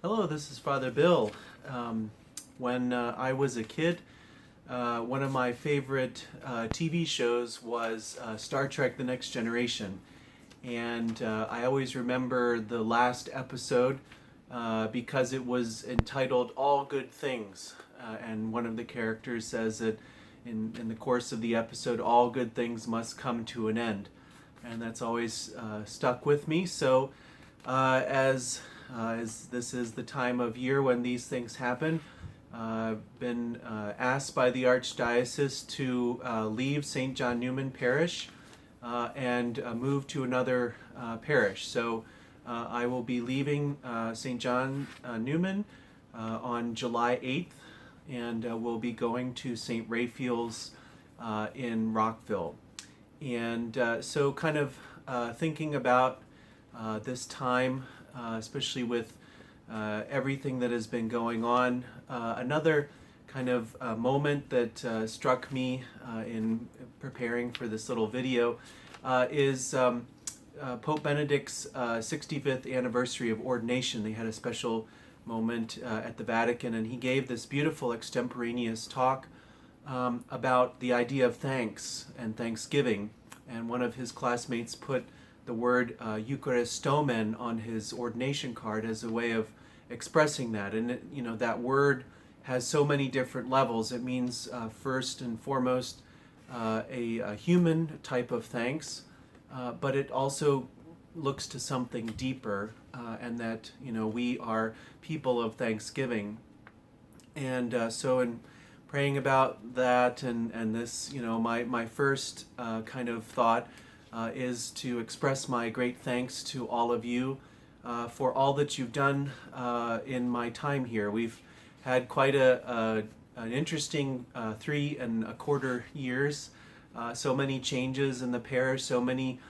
Hello, this is Father Bill. When I was a kid, one of my favorite TV shows was Star Trek The Next Generation. And I always remember the last episode because it was entitled All Good Things. And one of the characters says that in the course of the episode, all good things must come to an end. And that's always stuck with me. So, as this is the time of year when these things happen, I've been asked by the Archdiocese to leave St. John Neumann Parish and move to another parish. So I will be leaving St. John Neumann on July 8th, and we'll be going to St. Raphael's in Rockville. And so kind of thinking about this time, especially with everything that has been going on. Another kind of moment that struck me in preparing for this little video is Pope Benedict's 65th anniversary of ordination. They had a special moment at the Vatican, and he gave this beautiful extemporaneous talk about the idea of thanks and thanksgiving. And one of his classmates put the word Eucharistomen on his ordination card as a way of expressing that. And that word has so many different levels. It means first and foremost a human type of thanks, but it also looks to something deeper, and that we are people of thanksgiving. And so in praying about that and this, my first kind of thought is to express my great thanks to all of you for all that you've done in my time here. We've had quite an interesting 3.25 years. So many changes in the parish, so many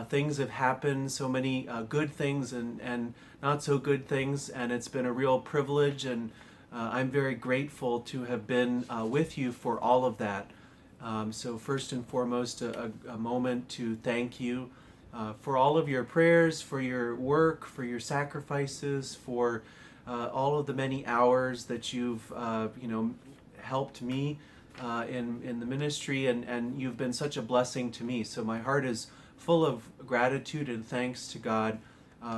things have happened, so many good things and not so good things, and it's been a real privilege, and I'm very grateful to have been with you for all of that. So first and foremost, a moment to thank you for all of your prayers, for your work, for your sacrifices, for all of the many hours that you've helped me in the ministry, and you've been such a blessing to me. So my heart is full of gratitude and thanks to God,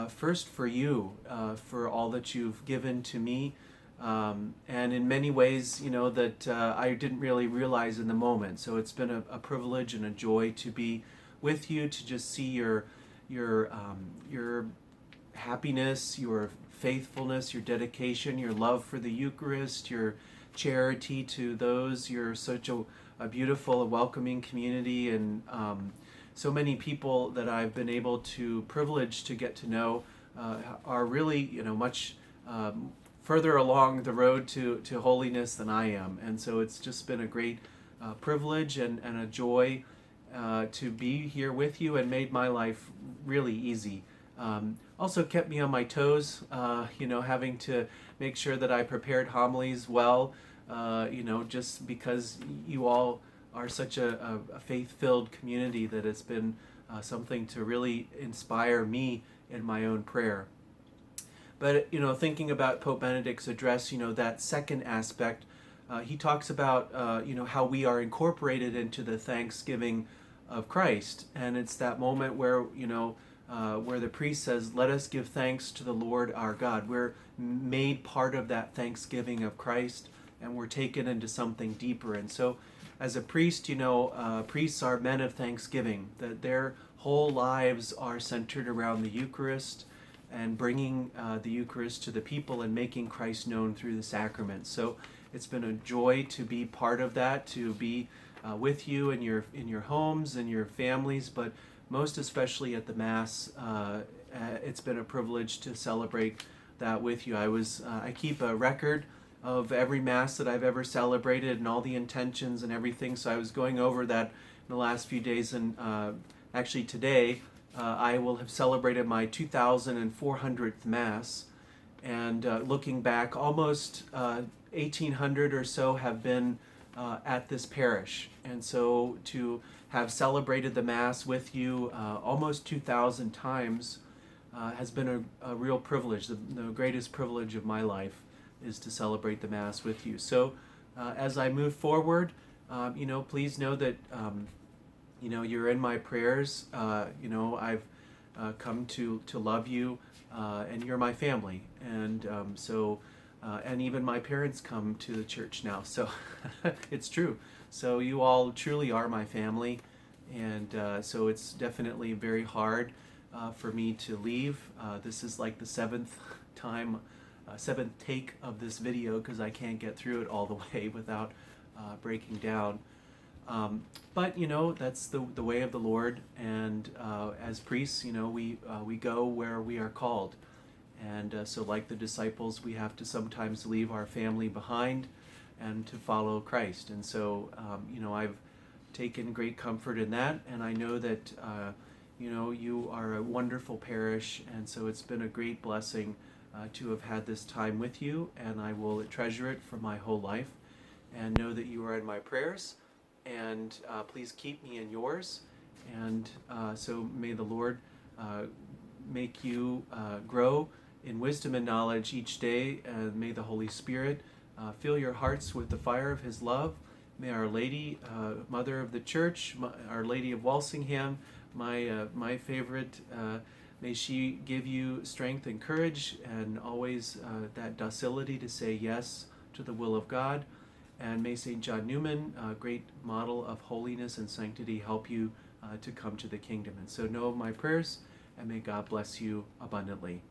first for you, for all that you've given to me. And in many ways, that I didn't really realize in the moment. So it's been a privilege and a joy to be with you, to just see your happiness, your faithfulness, your dedication, your love for the Eucharist, your charity to those. You're such a beautiful, welcoming community, and so many people that I've been able to privilege to get to know are really, much further along the road to holiness than I am. And so it's just been a great privilege and a joy to be here with you, and made my life really easy. Also kept me on my toes, having to make sure that I prepared homilies well, just because you all are such a faith-filled community, that it's been something to really inspire me in my own prayer. But, thinking about Pope Benedict's address, that second aspect, he talks about, how we are incorporated into the thanksgiving of Christ. And it's that moment where, where the priest says, let us give thanks to the Lord our God. We're made part of that thanksgiving of Christ, and we're taken into something deeper. And so as a priest, priests are men of thanksgiving, that their whole lives are centered around the Eucharist and bringing the Eucharist to the people and making Christ known through the sacraments. So it's been a joy to be part of that, to be with you in your homes and your families, but most especially at the Mass. It's been a privilege to celebrate that with you. I keep a record of every Mass that I've ever celebrated and all the intentions and everything. So I was going over that in the last few days, and actually today I will have celebrated my 2,400th Mass, and looking back, almost 1,800 or so have been at this parish. And so to have celebrated the Mass with you almost 2,000 times has been a real privilege. The greatest privilege of my life is to celebrate the Mass with you. So as I move forward, please know that you're in my prayers. I've come to love you, and you're my family. And and even my parents come to the church now. So it's true. So you all truly are my family. And so it's definitely very hard for me to leave. This is like the seventh take of this video because I can't get through it all the way without breaking down. But that's the way of the Lord, and as priests, we go where we are called, and so like the disciples, we have to sometimes leave our family behind, and to follow Christ. And so I've taken great comfort in that, and I know that you are a wonderful parish, and so it's been a great blessing to have had this time with you, and I will treasure it for my whole life, and know that you are in my prayers. And please keep me in yours. And so may the Lord make you grow in wisdom and knowledge each day, and may the Holy Spirit fill your hearts with the fire of His love. May Our Lady, Mother of the Church, Our Lady of Walsingham, my favorite, may she give you strength and courage, and always that docility to say yes to the will of God. And may St. John Neumann, a great model of holiness and sanctity, help you to come to the kingdom. And so know my prayers, and may God bless you abundantly.